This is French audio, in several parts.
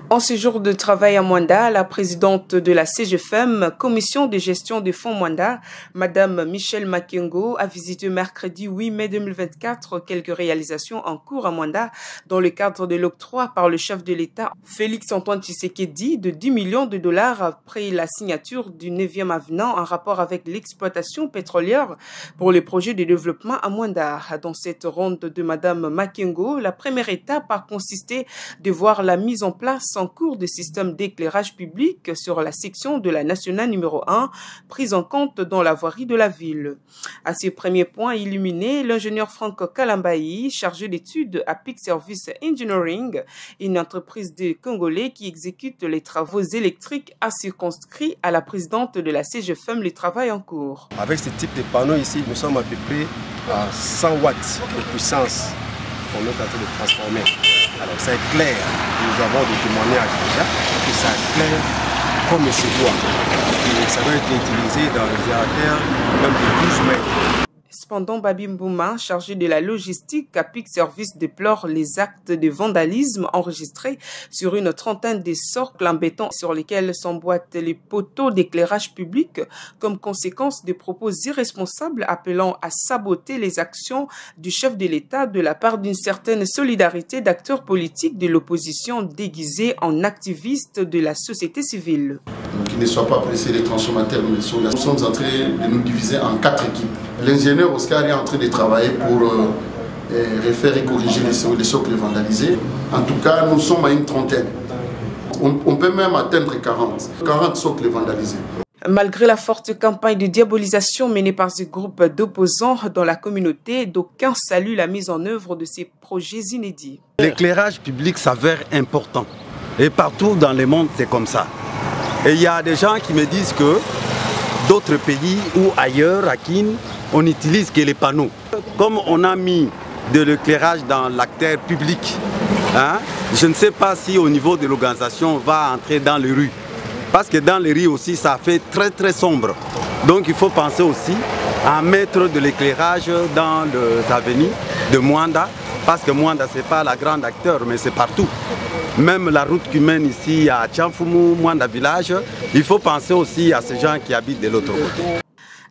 En séjour de travail à Mwanda, la présidente de la CGFM, Commission de gestion des fonds Mwanda, Madame Michelle Makengo, a visité mercredi 8 mai 2024 quelques réalisations en cours à Mwanda dans le cadre de l'octroi par le chef de l'État, Félix Antoine Tshisekedi, de 10 millions de dollars après la signature du 9e avenant en rapport avec l'exploitation pétrolière pour les projets de développement à Mwanda. Dans cette ronde de Madame Makengo, la première étape a consisté de voir la mise en place en cours de système d'éclairage public sur la section de la nationale numéro 1, prise en compte dans la voirie de la ville. À ces premiers points illuminés, l'ingénieur Franck Kalambayi, chargé d'études à Peak Service Engineering, une entreprise de Congolais qui exécute les travaux électriques, a circonscrit à la présidente de la CGFM le travail en cours. Avec ce type de panneaux ici, nous sommes à peu près à 100 watts de puissance qu'on est en train de transformer. Alors c'est clair, nous avons des témoignages déjà, que ça clair comme il se doit. Et ça doit être utilisé dans les artères même de 12 mètres. Cependant, Babi Mbouma, chargé de la logistique à Peak Service, déplore les actes de vandalisme enregistrés sur une trentaine de socles en béton sur lesquels s'emboîtent les poteaux d'éclairage public comme conséquence des propos irresponsables appelant à saboter les actions du chef de l'État de la part d'une certaine solidarité d'acteurs politiques de l'opposition déguisés en activistes de la société civile. Qu'il ne soit pas pressé les transformateurs, nous sommes en train de nous diviser en 4 équipes. L'ingénieur Oscar est en train de travailler pour refaire et corriger les socles vandalisés. En tout cas, nous sommes à une trentaine. On peut même atteindre 40 socles vandalisés. Malgré la forte campagne de diabolisation menée par ce groupe d'opposants dans la communauté, d'aucuns saluent la mise en œuvre de ces projets inédits. L'éclairage public s'avère important. Et partout dans le monde, c'est comme ça. Et il y a des gens qui me disent que d'autres pays ou ailleurs, à Kin, on n'utilise que les panneaux. Comme on a mis de l'éclairage dans l'acteur public, je ne sais pas si au niveau de l'organisation on va entrer dans les rues. Parce que dans les rues aussi, ça fait très sombre. Donc il faut penser aussi à mettre de l'éclairage dans les avenues de Mwanda. Parce que Mwanda, ce n'est pas la grande acteur, mais c'est partout. Même la route qui mène ici à Tchanfoumou, Mwanda Village, il faut penser aussi à ces gens qui habitent de l'autre côté.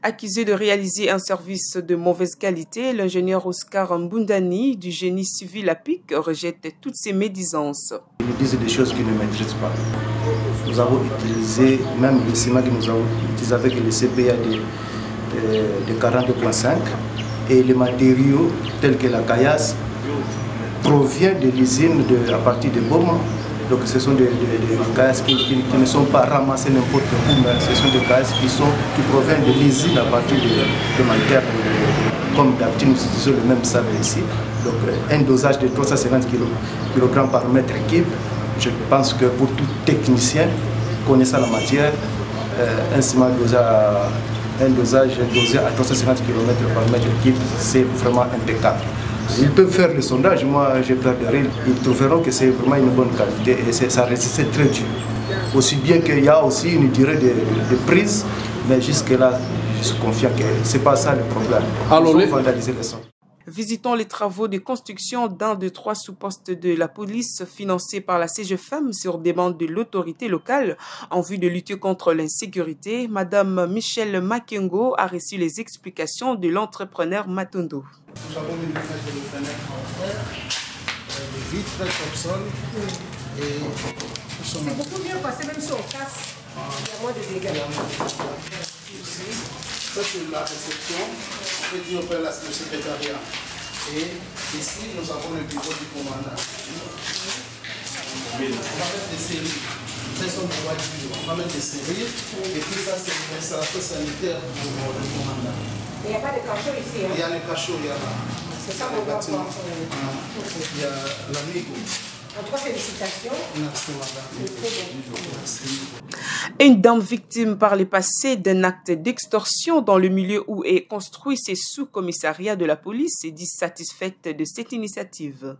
Accusé de réaliser un service de mauvaise qualité, l'ingénieur Oscar Mbundani du génie civil à Pic rejette toutes ces médisances. Ils nous disent des choses qu'ils ne maîtrisent pas. Nous avons utilisé, même le ciment que nous avons utilisé avec le CPA de 42.5 et les matériaux tels que la caillasse provient de l'usine à partir de Boma. Donc ce sont des caillasses qui ne sont pas ramassées n'importe où, mais ce sont des caillasses qui proviennent de l'usine à partir de matières. Comme d'habitude, nous utilisons le même sable ici. Donc un dosage de 350 kg par mètre cube. Je pense que pour tout technicien connaissant la matière, un ciment un dosage dosé à 350 km par mètre cube, c'est vraiment impeccable. Ils peuvent faire le sondage, moi j'ai peur de rien, ils trouveront que c'est vraiment une bonne qualité et ça résiste très dur. Aussi bien qu'il y a aussi une durée de prise, mais jusque-là, je suis confiant que ce n'est pas ça le problème. Alors, il faut vandaliser les sons. Visitons les travaux de construction d'un des 3 sous-postes de la police financés par la CGFM sur demande de l'autorité locale en vue de lutter contre l'insécurité. Madame Michelle Makengo a reçu les explications de l'entrepreneur Matondo. Nous avons mis des fenêtres en fer, des vitres comme sol et c'est beaucoup mieux passer même si on casse, il y a moins de dégâts. Ça c'est la réception, on peut dire on fait le secrétariat. Et ici nous avons le bureau du commandant. On va mettre des séries. Ce sont des voitures, on va mettre des séries et puis ça c'est l'installation sanitaire pour le commandant. Il n'y a pas de cachot ici. Il y a le cachot, il y a là. C'est ça qu'on va voir. Il y a l'amigo. En tout cas, félicitations. Merci, madame. Une dame victime par le passé d'un acte d'extorsion dans le milieu où est construit ce sous-commissariat de la police est dissatisfaite de cette initiative.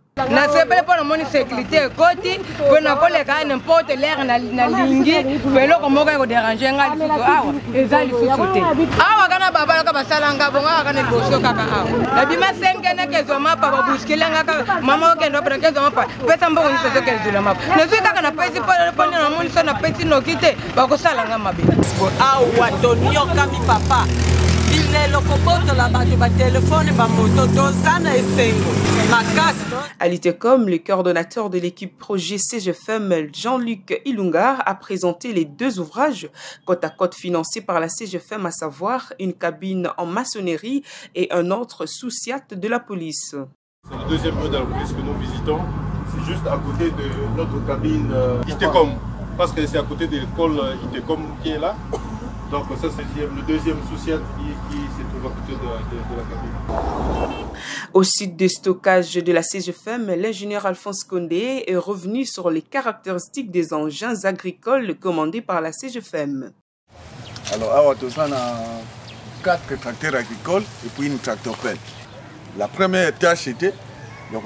À l'ITECOM, le coordonnateur de l'équipe projet CGFM, Jean-Luc Ilungar, a présenté les deux ouvrages côte à côte financés par la CGFM, à savoir une cabine en maçonnerie et un autre sous SIAT de la police. C'est le deuxième bureau de la police que nous visitons. C'est juste à côté de notre cabine ITECOM, parce que c'est à côté de l'école ITECOM qui est là. Donc ça c'est le deuxième sous-SIAT qui se trouve à côté de la cabine. Au site de stockage de la CGFM, l'ingénieur Alphonse Condé est revenu sur les caractéristiques des engins agricoles commandés par la CGFM. Alors, on a 4 tracteurs agricoles et puis une tractopelle. La première tâche était de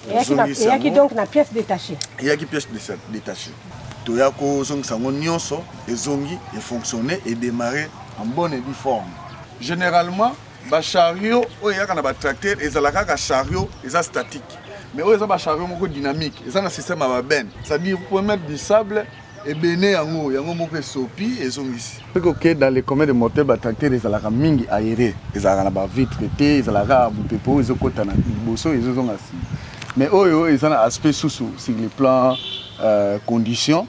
il y a qui donc la pièce détachée. Il y a qui pièce détachée. Il y a qui fonctionner et démarrer en bonne et due forme. Généralement, les chariots, il y a un tracteur, et un chariot statique. Mais il y a un chariot dynamique, il y a un système à ben. C'est-à-dire vous pouvez mettre du sable et béné en haut, il y a un sopi et sont ici. Dans les communs de moteurs, les tracteurs, il y a un mingi aéré, il y a un vitre traité, il y a un pépo, il y a un assis. Mais il y a un aspect sur les plans conditions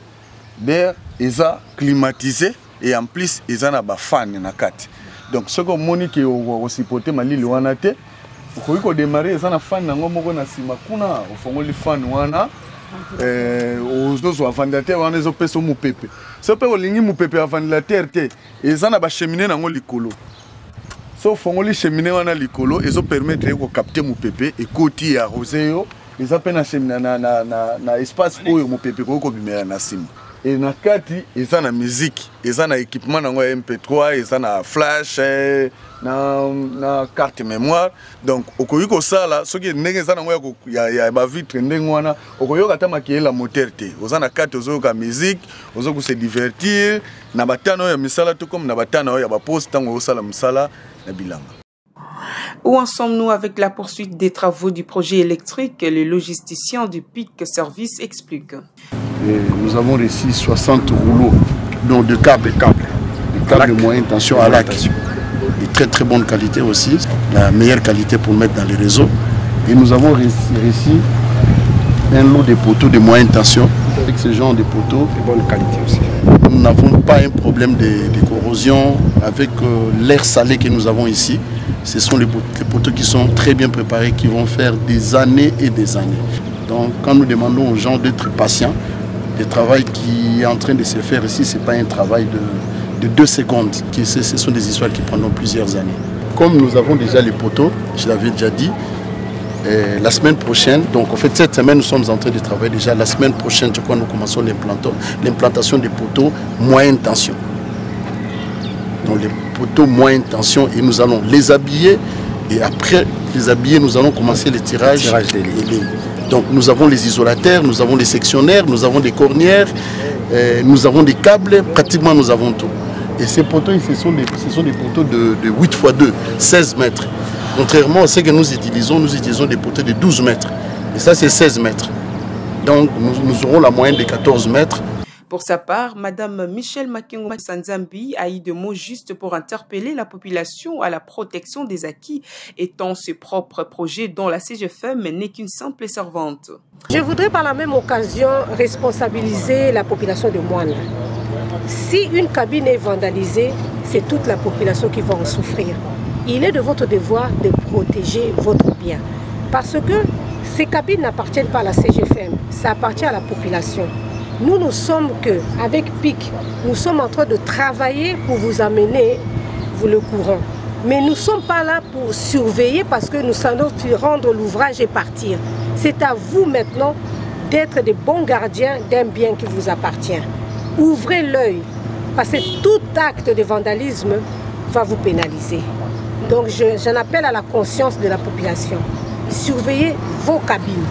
d'air, ils sont climatisés et en plus ils ont des fans dans la carte. Donc ce qu'on moni qui est supporté mali luanate, pour qu'on démarre ils ont des fans dans le na sima kuna, au fond les fans wana, aux autres ventilateurs wana ils ont pèse au moupepe. Ce peut olingi moupepe à ventilateur te, ils ont des cheminées dans le licolo. Sauf fond les cheminées wana licolo, ils ont permis de capter moupepe et côté arrosé yo. Ils appellent la cheminée na espace où ils peuvent bien na sim. Et na kati ils ont la musique, ils ont l'équipement na MP3, ils ont la flash, na carte mémoire. Donc au koyiko ça là, ce qui n'est pas il y a ba vitre ndengwana, au koyiko kata makier la moteur te. Ils ont la carte aux la musique, aux autres se divertir. Na batano ya misala tout comme na batano ya ba poste tango sala misala na bilanga. Où en sommes-nous avec la poursuite des travaux du projet électrique? Le logisticien du PIC Service explique. Nous avons reçu 60 rouleaux donc de câbles de moyenne tension à lac. De très très bonne qualité aussi, la meilleure qualité pour mettre dans les réseaux. Et nous avons reçu un lot de poteaux de moyenne tension. Avec ce genre de poteaux, de bonne qualité aussi. Nous n'avons pas un problème de corrosion avec l'air salé que nous avons ici. Ce sont les poteaux qui sont très bien préparés, qui vont faire des années et des années. Donc quand nous demandons aux gens d'être patients, le travail qui est en train de se faire ici, ce n'est pas un travail de 2 secondes. Ce sont des histoires qui prendront plusieurs années. Comme nous avons déjà les poteaux, je l'avais déjà dit, la semaine prochaine, donc en fait cette semaine nous sommes en train de travailler déjà. La semaine prochaine, je crois, nous commençons l'implantation des poteaux moyenne tension. Donc les poteaux moyenne tension et nous allons les habiller et après les habiller, nous allons commencer le tirage des lignes. Donc nous avons les isolateurs, nous avons les sectionnaires, nous avons des cornières, nous avons des câbles, pratiquement nous avons tout. Et ces poteaux, ce sont des poteaux de 8 x 2, 16 mètres. Contrairement à ce que nous utilisons des poteaux de 12 mètres. Et ça c'est 16 mètres. Donc nous aurons la moyenne de 14 mètres. Pour sa part, Madame Michelle Makengo Sanzambi a eu de mots justes pour interpeller la population à la protection des acquis, étant ce propre projet dont la CGFM n'est qu'une simple servante. Je voudrais par la même occasion responsabiliser la population de Moine. Si une cabine est vandalisée, c'est toute la population qui va en souffrir. Il est de votre devoir de protéger votre bien. Parce que ces cabines n'appartiennent pas à la CGFM, ça appartient à la population. Nous, nous sommes avec PIC, nous sommes en train de travailler pour vous amener le courant. Mais nous ne sommes pas là pour surveiller parce que nous allons rendre l'ouvrage et partir. C'est à vous maintenant d'être des bons gardiens d'un bien qui vous appartient. Ouvrez l'œil, parce que tout acte de vandalisme va vous pénaliser. Donc j'en appelle à la conscience de la population. Surveillez vos cabines.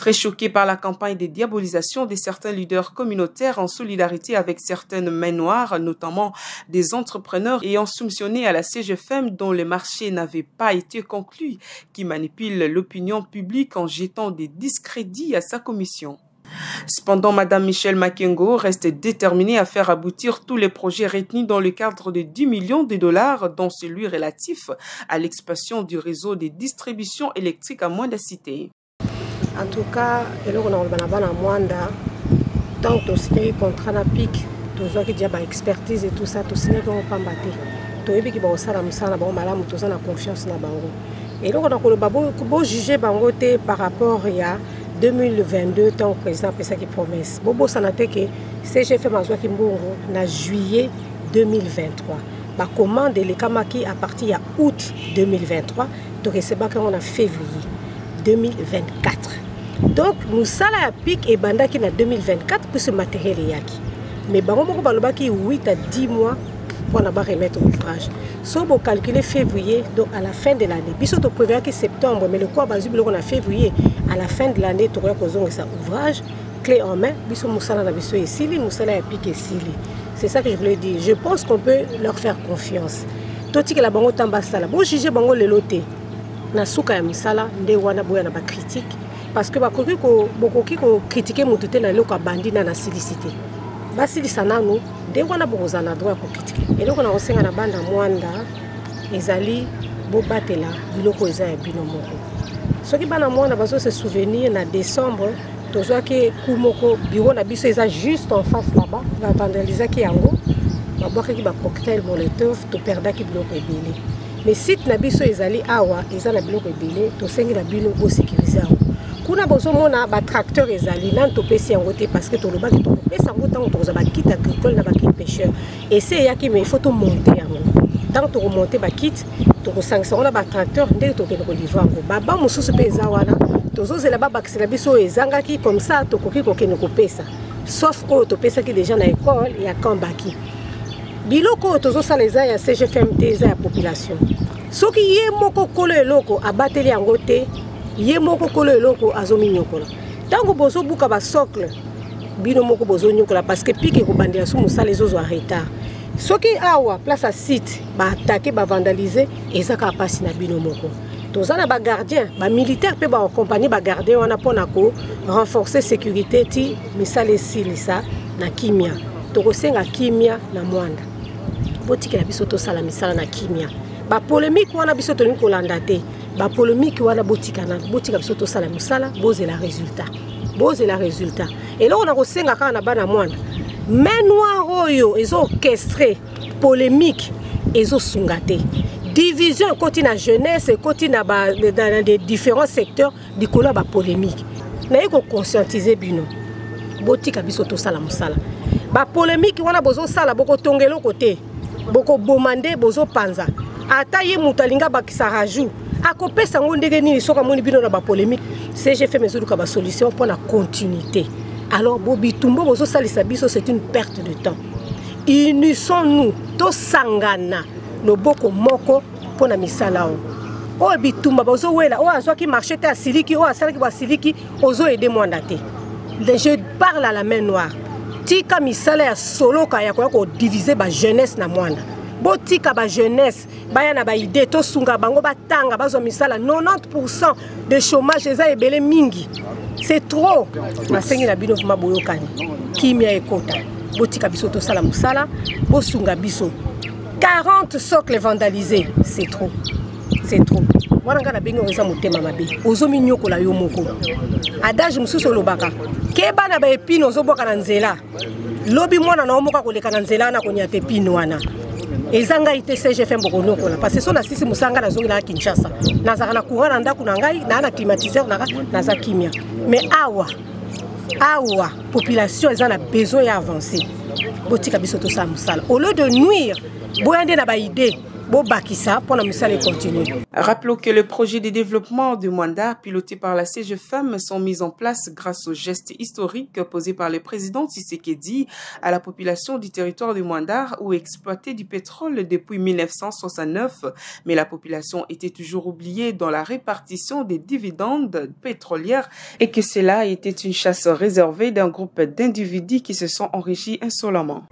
Très choqué par la campagne de diabolisation de certains leaders communautaires en solidarité avec certaines mains noires, notamment des entrepreneurs ayant soumissionné à la CGFM dont le marché n'avait pas été conclu, qui manipule l'opinion publique en jetant des discrédits à sa commission. Cependant, Mme Michelle Makengo reste déterminée à faire aboutir tous les projets retenus dans le cadre de 10 millions de dollars, dont celui relatif à l'expansion du réseau de distribution électrique à Mwanda Cité. En tout cas, on a Mwanda, tant que tu contrat na pic, tu as déjà expertise et tout ça, tu signes qu'on pas battre. Tu es bien que ça la musana bon malamu tu as confiance na bango. Et donc on a beau juger bango par rapport à 2022 tant que président fait ça qui promesse. Bobo sanate que CGFM mazwa kimbongo na juillet 2023. Ba commande les kamaki à partir de août 2023, tu recevas quand on a février 2024. Donc nous sala pic et banda qui na 2024 pour ce matériel yaki. Mais bango moko baloba ki 8 à 10 mois pour na ba remettre ouvrage. So bo calculer février donc à la fin de l'année. Biso to prévoir que septembre mais le quoi bazu biloko na février à la fin de l'année tu ko zonga ça ouvrage clé en main biso musala na biso esili musala ya pic esili. C'est ça que je voulais dire. Je pense qu'on peut leur faire confiance. Toti que la bango tamba sala. Bo juger bango le loté. Na suka ya misala nde wana boya na ba critique parce que ba koki ko critiquer mutute na loko bandi na silicité basi lisananu nde wana boza na droit ko critiquer et donc na osenga na banda Mwanda ezali bo batela biloko eza ya bino moko soki bana Mwanda bazo se souvenir na décembre tozwa ke kumoko bureau na biso eza juste en face là-bas va vandaliser ki yango ba boka ki ba cocktail molotov to perda ki biloko ebele. Mais site na biso ezali awa ezala biloko ebele to sengi na bino bo sécuriser. Kuna bozo mona ba tracteur ezali nan to pesi yango te parce que to loba ki to pesa ngo tango to za ba kit agricole na ba kit pêcheur. Et c'est yaki mais il faut to monter yango. Tant to remonter ba kit to ko sangisa on a ba tracteur ndenge to kende ko livrer ngo. Baba mususu pe eza wana to zo zela ba bakisela biso ezanga ki comme ça to koki ko kende ko pesa. Sauf que to pesa ki déjà na école ya kambaki. Biloko tozo saleza ya CGFMT ya population. Soki ye moko kolo eloko abateli yango te, ye moko kolo eloko azomi nyokola. Tango bozo buka ba socle, bino moko bozo nyokola parce que pique ko bandela su musala ezozo arrêta. Soki awa place à site ba attaquer ba vandaliser ezaka pasi na bino moko. Tozana ba gardien, ba militaire pe ba accompagner ba gardien wana pona ko renforcer sécurité ti misala silisa na kimia. Tokosenga kimia na Mwanda. Botiki la biso to sala misala na kimia. Ba polémique wana biso to niko landate. Ba polémique wana botika na botika biso to sala misala boze la résultat. Boze la résultat. Et là on a kosenga kana na bana Mwanda. Mais noir oyo ezo orchestré polémique ezo sungate. Division côté na jeunesse côté na ba dans des différents secteurs di kola ba polémique. Na yeko conscientiser bino. Botika biso to sala musala. Ba polémique wana bozo sala boko tongelo côté. Boko bomande bozo panza ata ye mutalinga bakisa raju akopesa ngo ndenge nini soka moni bino na ba polémique CGFM ezoluka ba solution pour la continuité. Alors bobi tumbo bozo salisa biso c'est une perte de temps. Unissons-nous to sangana no boko moko pour na misala o bitumba bozo wela o azwaki marché ta siliki o asalaki ba siliki ozo aider Mwanda te. Je parle à la main noire. Tika misala ya solo kaya ko diviser ba jeunesse na Mwanda. Botika ba jeunesse baya na ba idée to sunga bango batanga bazo misala 90% de chômage eza ebele mingi. C'est trop. Na sengi na bino vuma boyokani. Kimia ekota. Botika biso to sala musala, bo sunga biso. 40 socles vandalisés, c'est trop. C'est trop. Wana ngana bengo eza motema mabe. Ozomi nyokola yo moko. Adage mususu lobaka. Keba na ba epino ozoboka na nzela. Lobi mwana na omoka koleka na nzela na konya te epino wana. Ezanga ite CGFM bokono kola parce que so na sisi musanga na zongi na Kinshasa. Nazaka na courant na ndaku na ngai na climatiseur na za kimia. Mais awa population eza na besoin ya avancer. Botika biso to sa musala. Au lieu de nuire, boyande na ba idée bobakisa pour la misale continue. Rappelons que les projets de développement de Mwanda pilotés par la CGFEM sont mis en place grâce au geste historique posé par le président Tshisekedi à la population du territoire de Mwanda où exploitait du pétrole depuis 1969, mais la population était toujours oubliée dans la répartition des dividendes pétrolières et que cela était une chasse réservée d'un groupe d'individus qui se sont enrichis insolemment.